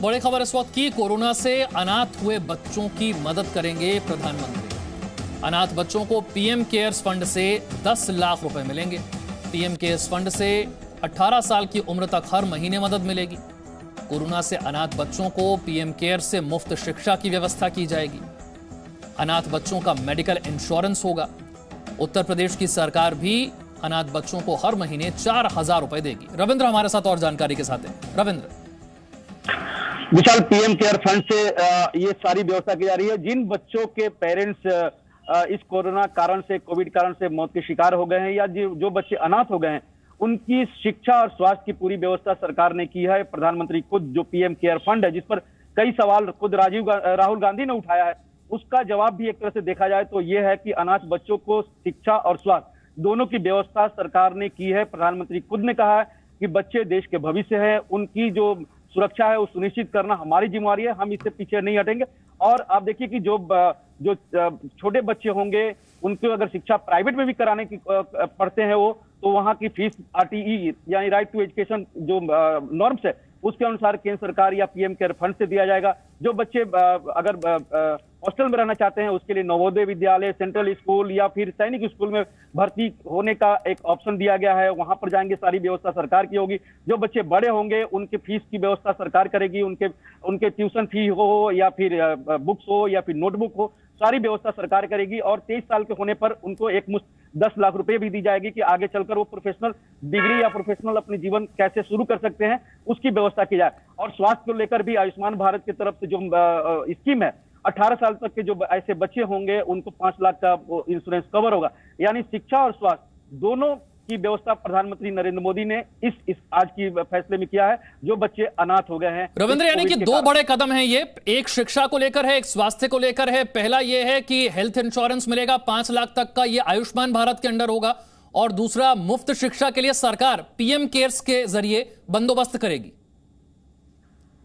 बड़ी खबर इस वक्त की, कोरोना से अनाथ हुए बच्चों की मदद करेंगे प्रधानमंत्री। अनाथ बच्चों को पीएम केयर्स फंड से 10 लाख रुपए मिलेंगे। पीएम केयर्स फंड से 18 साल की उम्र तक हर महीने मदद मिलेगी। कोरोना से अनाथ बच्चों को पीएम केयर्स से मुफ्त शिक्षा की व्यवस्था की जाएगी। अनाथ बच्चों का मेडिकल इंश्योरेंस होगा। उत्तर प्रदेश की सरकार भी अनाथ बच्चों को हर महीने 4,000 रुपए देगी। रविंद्र हमारे साथ और जानकारी के साथ है। रविंद्र, विशाल, पीएम केयर फंड से ये सारी व्यवस्था की जा रही है। जिन बच्चों के पेरेंट्स इस कोरोना कारण से, कोविड कारण से मौत के शिकार हो गए हैं या जो बच्चे अनाथ हो गए हैं, उनकी शिक्षा और स्वास्थ्य की पूरी व्यवस्था सरकार ने की है। प्रधानमंत्री खुद जो पीएम केयर फंड है, जिस पर कई सवाल खुद राहुल गांधी ने उठाया है, उसका जवाब भी एक तरह से देखा जाए तो ये है कि अनाथ बच्चों को शिक्षा और स्वास्थ्य दोनों की व्यवस्था सरकार ने की है। प्रधानमंत्री खुद ने कहा है कि बच्चे देश के भविष्य हैं, उनकी जो सुरक्षा है वो सुनिश्चित करना हमारी जिम्मेवारी है, हम इससे पीछे नहीं हटेंगे। और आप देखिए कि जो छोटे बच्चे होंगे, उनको अगर शिक्षा प्राइवेट में भी कराने की पढ़ते हैं वो, तो वहां की फीस RTE यानी राइट टू एजुकेशन जो नॉर्म्स है उसके अनुसार केंद्र सरकार या पीएम केयर फंड से दिया जाएगा। जो बच्चे अगर हॉस्टल में रहना चाहते हैं उसके लिए नवोदय विद्यालय, सेंट्रल स्कूल या फिर सैनिक स्कूल में भर्ती होने का एक ऑप्शन दिया गया है, वहां पर जाएंगे। सारी व्यवस्था सरकार की होगी। जो बच्चे बड़े होंगे उनके फीस की व्यवस्था सरकार करेगी। उनके ट्यूशन फी हो या फिर बुक्स हो या फिर नोटबुक हो, सारी व्यवस्था सरकार करेगी। और 23 साल के होने पर उनको एक मुश्त 10 लाख रुपए भी दी जाएगी कि आगे चलकर वो प्रोफेशनल डिग्री या प्रोफेशनल अपने जीवन कैसे शुरू कर सकते हैं, उसकी व्यवस्था की जाए। और स्वास्थ्य को लेकर भी आयुष्मान भारत की तरफ से जो स्कीम है, 18 साल तक के जो ऐसे बच्चे होंगे उनको 5 लाख का इंश्योरेंस कवर होगा। यानी शिक्षा और स्वास्थ्य दोनों की व्यवस्था प्रधानमंत्री नरेंद्र मोदी ने इस आज की फैसले में किया है, जो बच्चे अनाथ हो गए हैं। रविंद्र, यानी कि दो बड़े कदम हैं ये, एक शिक्षा को लेकर है, एक स्वास्थ्य को लेकर है। पहला ये है कि हेल्थ इंश्योरेंस मिलेगा 5 लाख तक का, ये आयुष्मान भारत के अंडर होगा। और दूसरा, मुफ्त शिक्षा के लिए सरकार पीएम केयर्स के जरिए बंदोबस्त करेगी।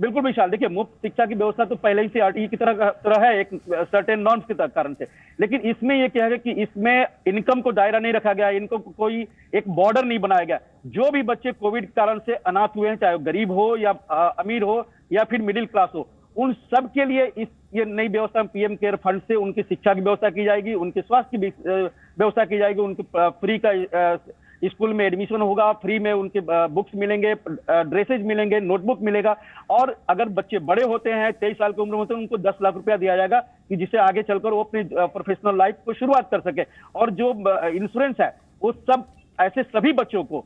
बिल्कुल विशाल, देखिए मुफ्त शिक्षा की व्यवस्था तो पहले ही से RTE की तरह है, एक सर्टेन नॉर्म्स के कारण से। लेकिन इसमें यह क्या है कि इसमें इनकम को दायरा नहीं रखा गया, इनको कोई एक बॉर्डर नहीं बनाया गया। जो भी बच्चे कोविड के कारण से अनाथ हुए हैं, चाहे वो गरीब हो या अमीर हो या फिर मिडिल क्लास हो, उन सब के लिए ये नई व्यवस्था पीएम केयर फंड से उनकी शिक्षा की व्यवस्था की जाएगी, उनके स्वास्थ्य की व्यवस्था की जाएगी, उनके फ्री का स्कूल में एडमिशन होगा, फ्री में उनके बुक्स मिलेंगे, ड्रेसेज मिलेंगे, नोटबुक मिलेगा। और अगर बच्चे बड़े होते हैं, 23 साल की उम्र में होते हैं, उनको 10 लाख रुपया दिया जाएगा कि जिससे आगे चलकर वो अपनी प्रोफेशनल लाइफ को शुरुआत कर सके। और जो इंश्योरेंस है वो सब ऐसे सभी बच्चों को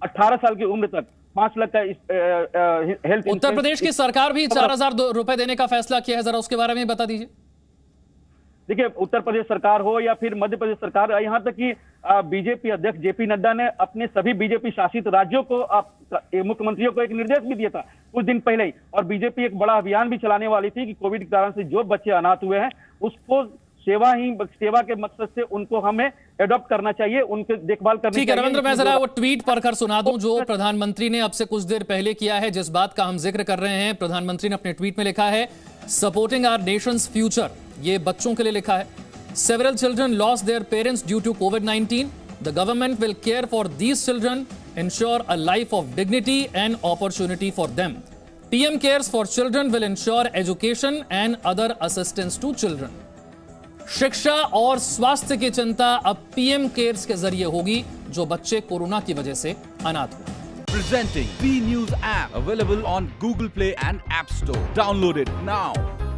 18 साल की उम्र तक 5 लाख का हेल्थ। उत्तर प्रदेश की सरकार भी 4,000 रुपए देने का फैसला किया है, जरा उसके बारे में बता दीजिए। देखिए, उत्तर प्रदेश सरकार हो या फिर मध्य प्रदेश सरकार, यहाँ तक कि बीजेपी अध्यक्ष JP नड्डा ने अपने सभी बीजेपी शासित राज्यों को, मुख्यमंत्रियों को एक निर्देश भी दिया था कुछ दिन पहले ही। और बीजेपी एक बड़ा अभियान भी चलाने वाली थी कि कोविड के कारण से जो बच्चे अनाथ हुए हैं उसको सेवा के मकसद से उनको हमें एडॉप्ट करना चाहिए, उनके देखभाल करनी चाहिए। ठीक है रविंद्र, मैं जरा वो ट्वीट पढ़कर सुना दूं जो प्रधानमंत्री ने अब से कुछ देर पहले किया है, जिस बात का हम जिक्र कर रहे हैं। प्रधानमंत्री ने अपने ट्वीट में लिखा है, सपोर्टिंग आवर नेशंस फ्यूचर, ये बच्चों के लिए लिखा है। Several children lost their parents due to COVID-19. The government will care for these children, ensure a life of dignity and opportunity for them. PM cares for children will ensure education and other assistance to children. शिक्षा और स्वास्थ्य की चिंता अब PM cares के जरिए होगी जो बच्चे कोरोना की वजह से अनाथ हुए। Presenting B News app, available on Google Play and App Store. Download it now.